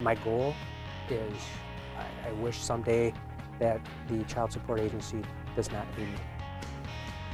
My goal is I wish someday that the child support agency does not need me.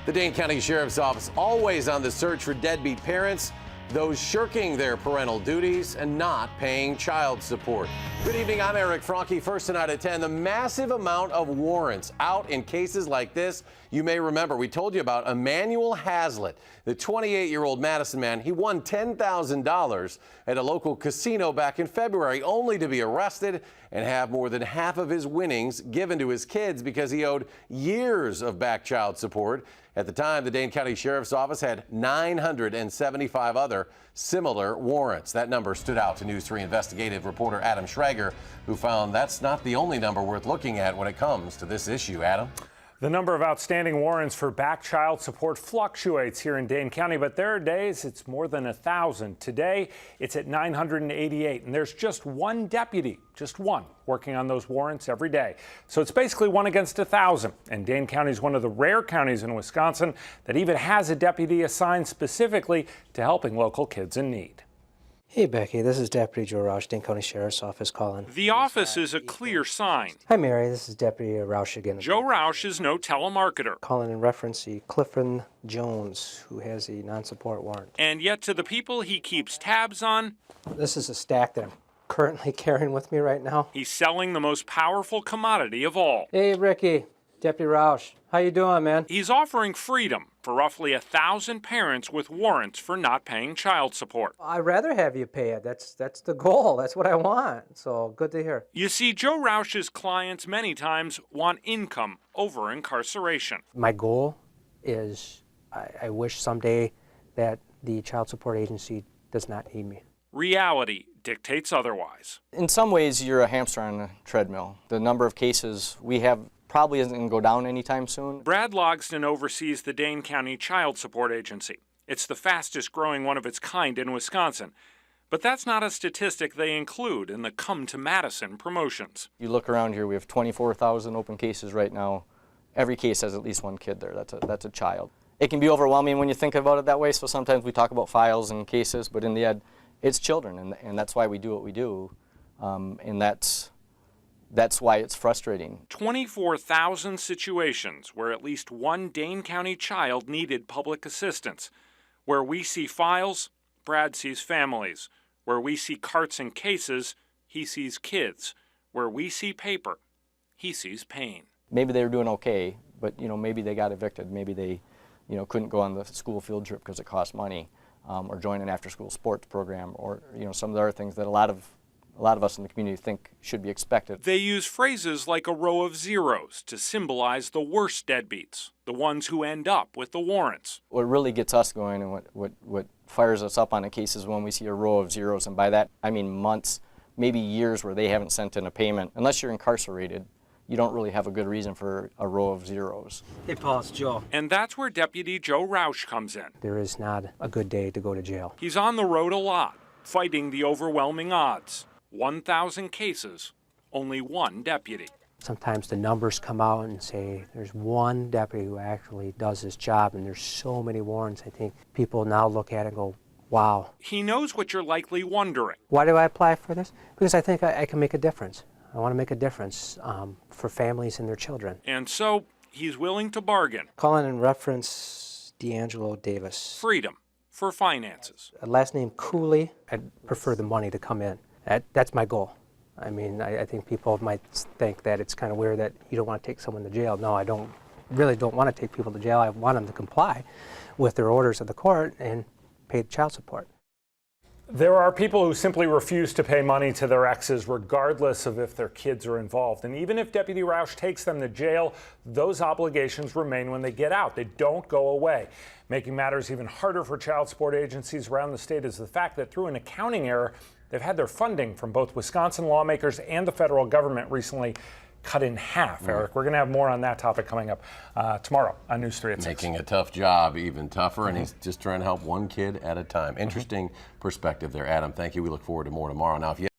The Dane County Sheriff's Office always on the search for deadbeat parents, those shirking their parental duties and not paying child support. Good evening, I'm Eric Franke. First tonight at 10, the massive amount of warrants out in cases like this. You may remember we told you about Emmanuel Hazlitt, the 28-year-old Madison man. He won $10,000 at a local casino back in February, only to be arrested and have more than half of his winnings given to his kids because he owed years of back child support. At the time, the Dane County Sheriff's Office had 975 other similar warrants. That number stood out to News 3 investigative reporter Adam Schrager, who found that's not the only number worth looking at when it comes to this issue. Adam? The number of outstanding warrants for back child support fluctuates here in Dane County, but there are days it's more than 1,000. Today, it's at 988, and there's just one deputy, just one, working on those warrants every day. So it's basically 1 against 1,000, and Dane County is one of the rare counties in Wisconsin that even has a deputy assigned specifically to helping local kids in need. Hey, Becky, this is Deputy Joe Roush, Dane County Sheriff's Office calling. The office is a clear sign. Hi, Mary, this is Deputy Roush again. Joe Roush is no telemarketer. Calling in reference to Clifford Jones, who has a non-support warrant. And yet to the people he keeps tabs on, This is a stack that I'm currently carrying with me right now. he's selling the most powerful commodity of all. Hey, Ricky, Deputy Roush, how you doing, man? He's offering freedom for roughly 1,000 parents with warrants for not paying child support. I'd rather have you pay it. That's the goal. That's what I want. So good to hear. You see, Joe Roush's clients many times want income over incarceration. My goal is I wish someday that the child support agency does not need me. Reality dictates otherwise. In some ways, you're a hamster on a treadmill. The number of cases we have probably isn't going to go down anytime soon. Brad Logsdon oversees the Dane County Child Support Agency. It's the fastest growing one of its kind in Wisconsin. But that's not a statistic they include in the Come to Madison promotions. You look around here, we have 24,000 open cases right now. Every case has at least one kid there. That's a child. It can be overwhelming when you think about it that way, so sometimes we talk about files and cases, but in the end, it's children, and that's why we do what we do, and that's why it's frustrating. 24,000 situations where at least one Dane County child needed public assistance. Where we see files, Brad sees families. Where we see carts and cases, he sees kids. Where we see paper, he sees pain. Maybe they were doing okay, but maybe they got evicted. Maybe they couldn't go on the school field trip because it cost money, or join an after-school sports program, or some of the other things that a lot of us in the community think should be expected. They use phrases like a row of zeros to symbolize the worst deadbeats, the ones who end up with the warrants. What really gets us going and what fires us up on a case is when we see a row of zeros, and by that I mean months, maybe years where they haven't sent in a payment. Unless you're incarcerated, you don't really have a good reason for a row of zeros. Hey, Paul, it's Joe. And that's where Deputy Joe Roush comes in. There is not a good day to go to jail. He's on the road a lot, fighting the overwhelming odds. 1,000 cases, only one deputy. Sometimes the numbers come out and say there's one deputy who actually does his job, and there's so many warrants. I think people now look at it and go, wow. He knows what you're likely wondering. Why do I apply for this? Because I think I can make a difference. I want to make a difference for families and their children. And so he's willing to bargain. Calling in reference D'Angelo Davis. Freedom for finances. Last name Cooley. I'd prefer the money to come in. That's my goal. I mean, I think people might think that it's kind of weird that you don't want to take someone to jail. No, I really don't want to take people to jail. I want them to comply with their orders of the court and pay child support. There are people who simply refuse to pay money to their exes regardless of if their kids are involved. And even if Deputy Roush takes them to jail, those obligations remain when they get out. They don't go away. Making matters even harder for child support agencies around the state is the fact that through an accounting error, they've had their funding from both Wisconsin lawmakers and the federal government recently cut in half. Eric, we're going to have more on that topic coming up tomorrow on News 3 at 6. Making a tough job even tougher, and he's just trying to help one kid at a time. Interesting perspective there, Adam. Thank you. We look forward to more tomorrow. Now, if you